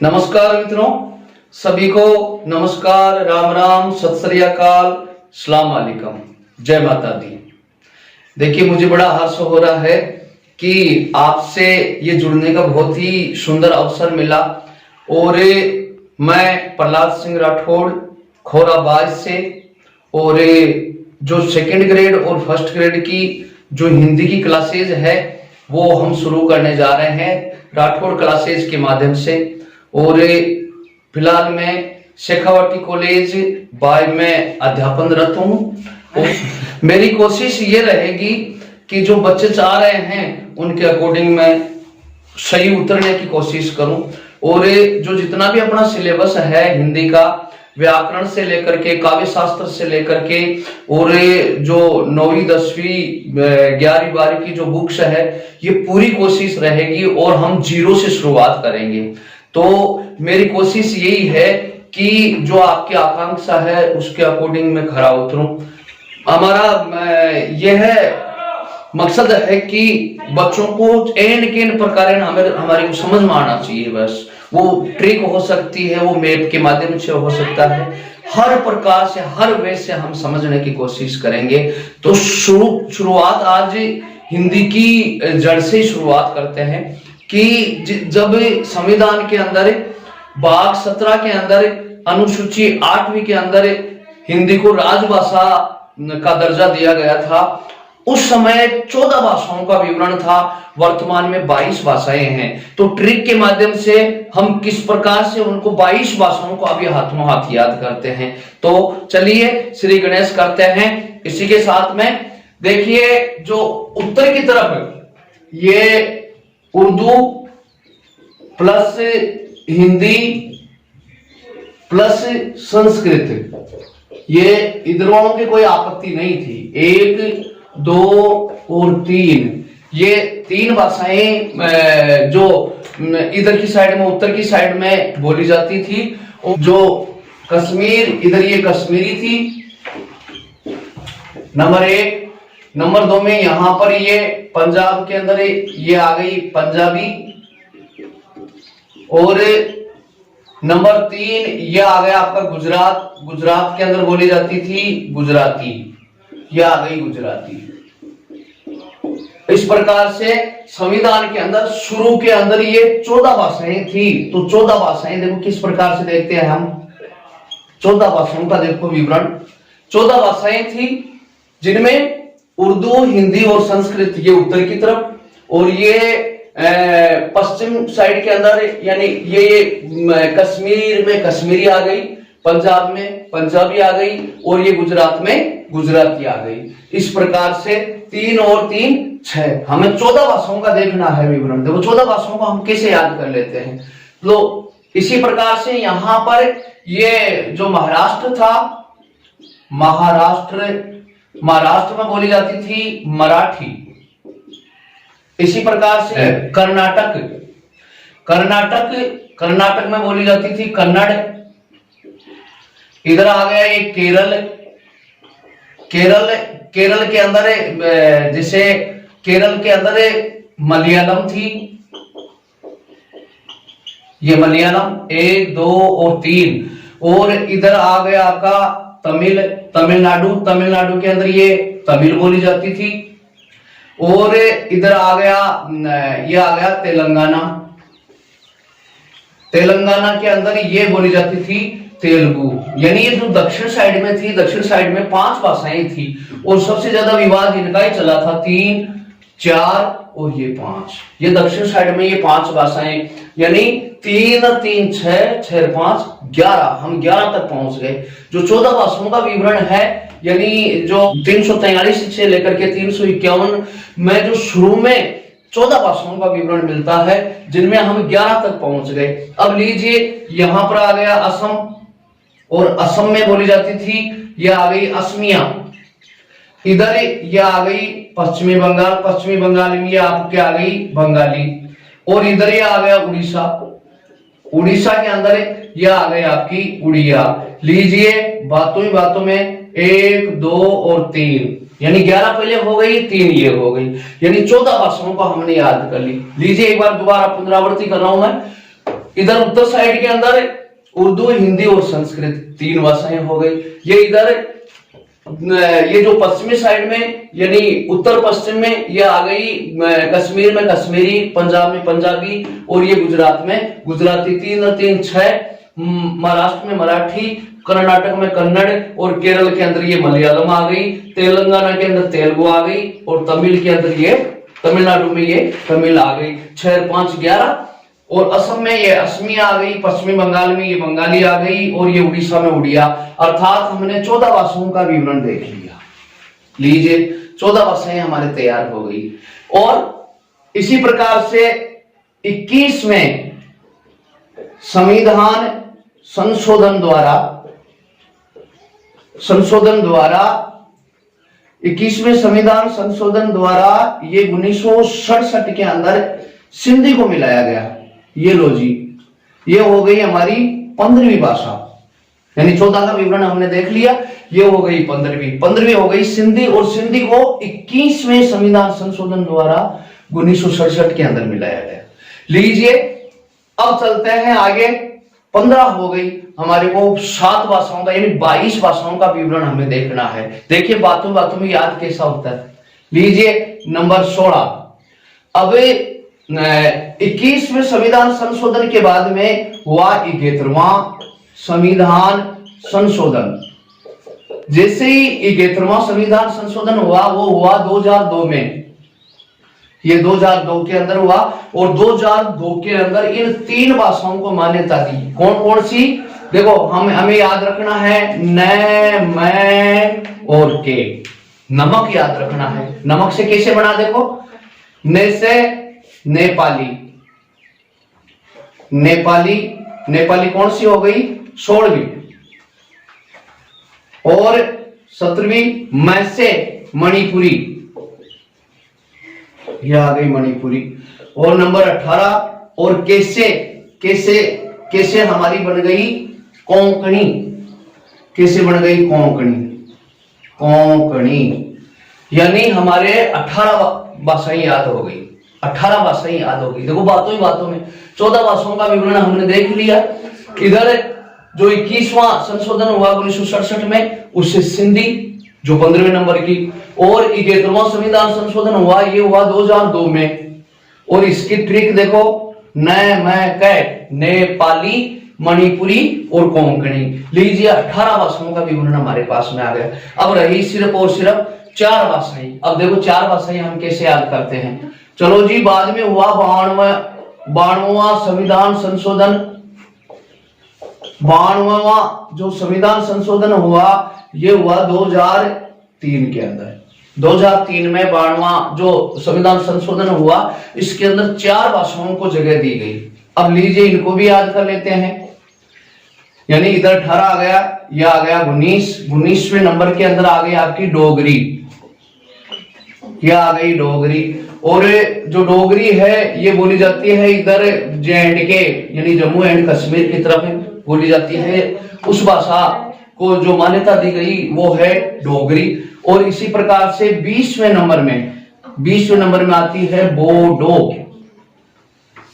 नमस्कार मित्रों, सभी को नमस्कार, राम राम, सत श्री अकाल, सलाम अलैकुम, जय माता दी। देखिए, मुझे बड़ा हर्ष हो रहा है कि आपसे ये जुड़ने का बहुत ही सुंदर अवसर मिला। और मैं प्रहलाद सिंह राठौड़ खोराबाज से, और जो सेकंड ग्रेड और फर्स्ट ग्रेड की जो हिंदी की क्लासेज है वो हम शुरू करने जा रहे हैं राठौड़ क्लासेज के माध्यम से। और फिलहाल मैं शेखावाटी कॉलेज बाय में अध्यापनरत हूँ। मेरी कोशिश ये रहेगी कि जो बच्चे चाह रहे हैं उनके अकॉर्डिंग मैं सही उतरने की कोशिश करूं। और जो जितना भी अपना सिलेबस है हिंदी का, व्याकरण से लेकर के काव्य शास्त्र से लेकर के, और जो 9वीं 10वीं 11वीं 12वीं की जो बुक्स है, ये पूरी कोशिश रहेगी और हम जीरो से शुरुआत करेंगे। तो मेरी कोशिश यही है कि जो आपकी आकांक्षा है उसके अकॉर्डिंग मैं खरा उतरूं। हमारा यह मकसद है कि बच्चों को एन केन प्रकार हमारे को समझ में आना चाहिए। बस वो ट्रिक हो सकती है, वो मैप के माध्यम से हो सकता है, हर प्रकार से हर वे से हम समझने की कोशिश करेंगे। तो शुरुआत आज हिंदी की जड़ से शुरुआत करते हैं कि जब संविधान के अंदर भाग 17 के अंदर अनुसूची 8वीं के अंदर हिंदी को राजभाषा का दर्जा दिया गया था, उस समय 14 भाषाओं का विवरण था, वर्तमान में 22 भाषाएं हैं। तो ट्रिक के माध्यम से हम किस प्रकार से उनको 22 भाषाओं को अभी हाथों हाथ याद करते हैं। तो चलिए श्री गणेश करते हैं। इसी के साथ में देखिए, जो उत्तर की तरफ ये उर्दू प्लस हिंदी प्लस संस्कृत, ये इधरों की कोई आपत्ति नहीं थी। 1 2 और 3, ये 3 भाषाएं जो इधर की साइड में उत्तर की साइड में बोली जाती थी। और जो कश्मीर, इधर ये कश्मीरी थी नंबर 1। नंबर 2 में यहां पर ये पंजाब के अंदर ये आ गई पंजाबी। और नंबर 3 ये आ गया आपका गुजरात। गुजरात के अंदर बोली जाती थी गुजराती, ये आ गई गुजराती। इस प्रकार से संविधान के अंदर शुरू के अंदर ये 14 भाषाएं थी। तो 14 भाषाएं देखो किस प्रकार से देखते हैं हम। 14 भाषाओं का देखो विवरण। 14 भाषाएं थी जिनमें उर्दू, हिंदी और संस्कृत ये उत्तर की तरफ, और ये पश्चिम साइड के अंदर यानी ये कश्मीर में कश्मीरी आ गई, पंजाब में पंजाबी आ गई, और ये गुजरात में गुजराती आ गई। इस प्रकार से 3 और 3 6, हमें 14 भाषाओं का देखना है विवरण। देखो 14 भाषाओं को हम कैसे याद कर लेते हैं। तो इसी प्रकार से यहां पर ये जो महाराष्ट्र था, महाराष्ट्र में बोली जाती थी मराठी। इसी प्रकार से कर्नाटक में बोली जाती थी कन्नड़। इधर आ गया ये केरल के अंदर जैसे केरल के अंदर मलयालम थी, ये मलयालम 1 2 और 3। और इधर आ गया आपका तमिलनाडु के अंदर ये तमिल बोली जाती थी। और इधर आ गया ये आ गया तेलंगाना के अंदर ये बोली जाती थी तेलुगु। यानी ये जो दक्षिण साइड में थी, दक्षिण साइड में 5 भाषाएं थी, और सबसे ज्यादा विवाद इनका ही चला था 3 4 और ये 5। ये दक्षिण साइड में ये 5 भाषाएं, यानी 3 3 6 6 5 11, हम 11 तक पहुंच गए। जो 14 भाषाओं का विवरण है, यानी जो 343 से लेकर के 351 में जो शुरू में 14 भाषाओं का विवरण मिलता है, जिनमें हम 11 तक पहुंच गए। अब लीजिए, यहां पर आ गया असम, और असम में बोली जाती थी, यह आ गई असमिया। इधर यह आ गई पश्चिमी बंगाल, पश्चिमी बंगाल में यह आपके आ गई बंगाली। और इधर यह आ गया उड़ीसा, उड़ीसा के अंदर यह आ गई आपकी उड़िया। लीजिए, बातों ही बातों में 1 2 और 3, यानी 11 पहले हो गई, 3 ये हो गई, यानी 14 भाषाओं को हमने याद कर ली। लीजिए एक बार दोबारा पुनरावृत्ति कर रहा हूं मैं। इधर उत्तर साइड के अंदर उर्दू, हिंदी और संस्कृत 3 भाषाएं हो गई। ये इधर ये जो पश्चिमी साइड में यानी उत्तर पश्चिम में ये आ गई, कश्मीर में कश्मीरी, पंजाब में पंजाबी और ये गुजरात में गुजराती। 3 और 3 6। महाराष्ट्र में मराठी, कर्नाटक में कन्नड़ और केरल के अंदर ये मलयालम आ गई, तेलंगाना के अंदर तेलुगु आ गई और तमिल के अंदर ये तमिलनाडु में ये तमिल आ गई। 6 और 5 11। और असम में ये असमी आ गई, पश्चिमी बंगाल में ये बंगाली आ गई और ये उड़ीसा में उड़िया। अर्थात हमने 14 भाषाओं का विवरण देख लिया। लीजिए 14 भाषाएं हमारे तैयार हो गई। और इसी प्रकार से 21वें संविधान संशोधन द्वारा 21वें संविधान संशोधन द्वारा ये 1967 के अंदर सिंधी को मिलाया गया। ये लो जी, ये हो गई हमारी 15वीं भाषा, यानी 14 का विवरण हमने देख लिया, ये हो गई 15वीं हो गई सिंधी। और सिंधी को 21वें संविधान संशोधन द्वारा 1967 के अंदर मिलाया गया। लीजिए अब चलते हैं आगे। 15 हो गई, हमारे को 7 भाषाओं का यानी 22 भाषाओं का विवरण हमें देखना है। देखिए बातों बातों में याद कैसा होता है। लीजिए नंबर 16। अब 21वें संविधान संशोधन के बाद में हुआ 71वां संविधान संशोधन। जैसे ही 71वां संविधान संशोधन हुआ वो हुआ 2002 में, ये 2002 के अंदर हुआ। और 2002 के अंदर इन 3 भाषाओं को मान्यता दी। कौन कौन सी? देखो हमें याद रखना है न, मैं और के। नमक याद रखना है। नमक से कैसे बना? देखो न से नेपाली, नेपाली कौन सी हो गई? 16वीं। और 17वीं मैं से मणिपुरी, ये आ गई मणिपुरी। और नंबर 18 और कैसे हमारी बन गई कोंकणी। कैसे बन गई? कोंकणी। यानी हमारे 18 भाषाएं याद हो गई। 18 भाषाएं याद हो गई। देखो बातों ही बातों में 14 भाषाओं का विवरण हमने देख लिया। इधर जो 21वां संशोधन हुआ 1967 में, उससे सिंधी जो 15वें नंबर की। और 71वां संविधान संशोधन हुआ, ये हुआ 2002 में। और इसकी ट्रिक देखो न, मैं, कै, नेपाली, मणिपुरी और कोंकणी। लीजिए 18 भाषाओं का विवरण हमारे पास में आ गया। अब रही सिर्फ और सिर्फ 4 भाषाएं। अब देखो 4 भाषाएं हम कैसे याद करते हैं। चलो जी, बाद में हुआ 92वां संविधान संशोधन। 92वां जो संविधान संशोधन हुआ ये हुआ 2003 के अंदर। 2003 में 92वां जो संविधान संशोधन हुआ, इसके अंदर 4 भाषाओं को जगह दी गई। अब लीजिए इनको भी याद कर लेते हैं। यानी इधर 18 आ गया, यह आ गया 19वें नंबर के अंदर आ गई आपकी डोगरी। यह आ गई डोगरी। और जो डोगरी है ये बोली जाती है इधर J&K यानी जम्मू एंड कश्मीर की तरफ बोली जाती है। उस भाषा को जो मान्यता दी गई वो है डोगरी। और इसी प्रकार से 20वें नंबर में आती है बोडो।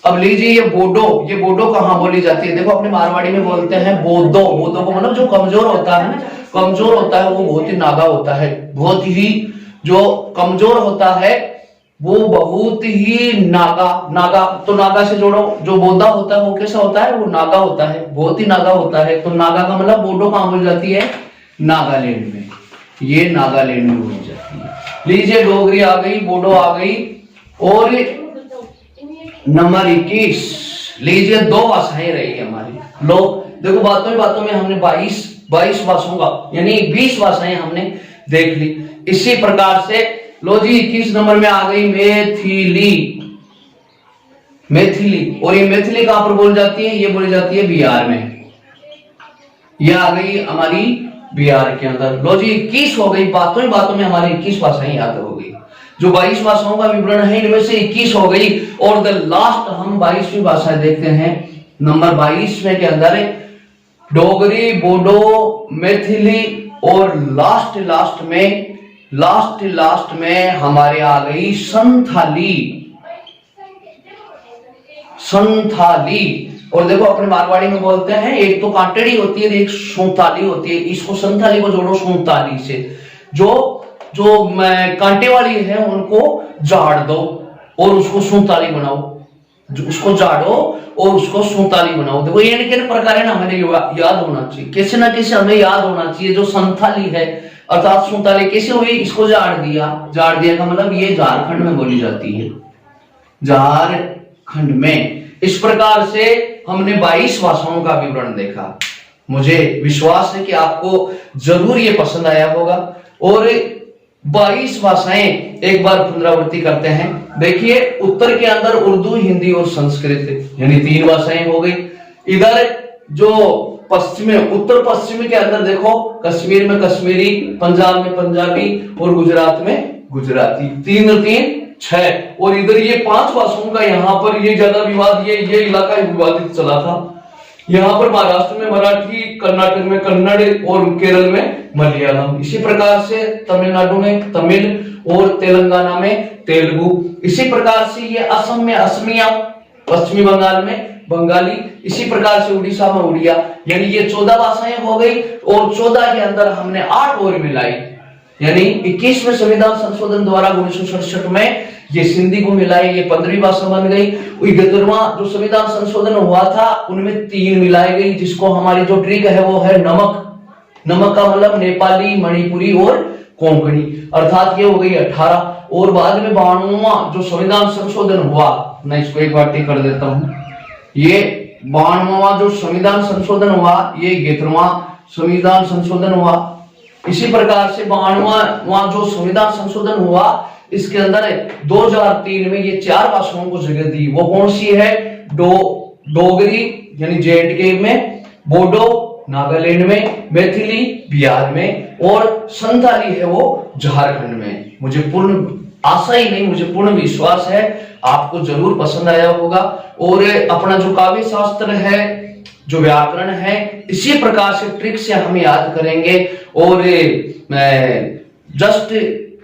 अब लीजिए ये बोडो कहाँ बोली जाती है? देखो अपने मारवाड़ी में बोलते हैं बोदो को मतलब जो कमजोर होता है वो बहुत ही नागा होता है। बहुत ही जो कमजोर होता है वो बहुत ही नागा तो नागा से जोड़ो। जो बोदा होता है वो कैसा होता है? वो नागा होता है, बहुत ही नागा होता है। तो नागा का मतलब बोडो कहाँ बोली जाती है? नागालैंड में। ये नागालैंड में बोली जाती है। लीजिए डोगरी आ गई, बोडो आ गई। और नंबर 21 लीजिए 2 भाषाएं रही हमारी। लो देखो बातों में हमने 22 भाषाओं का यानी 20 भाषाएं हमने देख ली। इसी प्रकार से लो जी 21 नंबर में आ गई मैथिली। और ये मैथिली कहां पर बोली जाती है? ये बोली जाती है बिहार में। ये आ गई हमारी बिहार के अंदर। लो जी 21 हो गई। बातों में हमारी 21 भाषाएं याद हो गई। जो 22 भाषाओं का विवरण है इनमें से 21 हो गई। और द लास्ट हम 22वीं भाषा देखते हैं। नंबर 22 में के अंदर डोगरी, बोडो, मैथिली और लास्ट में हमारे आ गई संथाली। और देखो अपने मारवाड़ी में बोलते हैं, एक तो कांटेड़ी होती है, एक सूंताली होती है। इसको संथाली को जोड़ो सूंताली से। जो जो कांटे वाली है उनको झाड़ दो और उसको सूंताली बनाओ, जो उसको झाड़ो और उसको सूंताली बनाओ। देखो ये किन प्रकार है ना, हमें याद होना चाहिए, कैसे ना कैसे हमें याद होना चाहिए। जो संथाली है अर्थात सूंताली कैसे हुई, इसको झाड़ दिया। झाड़ दिया का मतलब ये झारखंड में बोली जाती है, झारखंड में। इस प्रकार से हमने 22 भाषाओं का विवरण देखा। मुझे विश्वास है कि आपको जरूर ये पसंद आया होगा। और 22 भाषाएं एक बार पुनरावृत्ति करते हैं। देखिए उत्तर के अंदर उर्दू, हिंदी और संस्कृत, यानी 3 भाषाएं हो गई। इधर जो पश्चिम में, उत्तर पश्चिम के अंदर देखो, कश्मीर में कश्मीरी, पंजाब में पंजाबी और गुजरात में गुजराती। 3 और 3 6। और इधर ये 5 भाषाओं का यहाँ पर ये ज्यादा विवाद, ये इलाका विवादित चला था। यहाँ पर महाराष्ट्र में मराठी, कर्नाटक में कन्नड़ और केरल में मलयालम। इसी प्रकार से तमिलनाडु में तमिल और तेलंगाना में तेलुगु। इसी प्रकार से ये असम में असमिया, पश्चिमी बंगाल में बंगाली, इसी प्रकार से उड़ीसा में उड़िया। यानी ये 14 भाषाएं हो गई। और 14 के अंदर हमने 8 और मिलाई, यानी 21वें संविधान संशोधन द्वारा 1967 में ये सिंधी को मिलाई, ये 15वीं भाषा बन गई। 71वां जो संविधान संशोधन हुआ था उनमें 3 मिलाई गई, जिसको हमारी जो ट्रिक है वो है नमक। नमक का मतलब नेपाली, मणिपुरी और कोंकणी, अर्थात ये हो गई 18। और बाद में 92वां जो संविधान संशोधन हुआ, मैं इसको एक बार टिक कर देता हूं, ये 92वां जो संविधान संशोधन हुआ, ये 71वां संविधान संशोधन हुआ। इसी प्रकार से 92वां जो संविधान संशोधन हुआ, इसके अंदर 2003 में ये 4 भाषाओं को जगह दी। वो कौन सी है, डोगरी यानी जेएंडके में, बोडो नागालैंड में, मैथिली बिहार में और संथाली है वो झारखंड में। मुझे पूर्ण आशा ही नहीं, मुझे पूर्ण विश्वास है आपको जरूर पसंद आया होगा। और अपना जो काव्य शास्त्र है, जो व्याकरण है, इसी प्रकार से ट्रिक से हम याद करेंगे। और जस्ट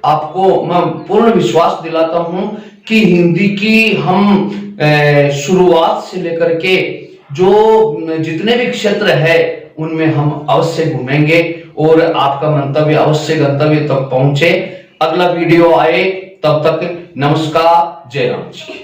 आपको मैं पूर्ण विश्वास दिलाता हूं कि हिंदी की हम शुरुआत से लेकर के जो जितने भी क्षेत्र है उनमें हम अवश्य घूमेंगे और आपका मंतव्य अवश्य गंतव्य तक पहुंचे। अगला वीडियो आए, तब तक नमस्कार, जय राम जी।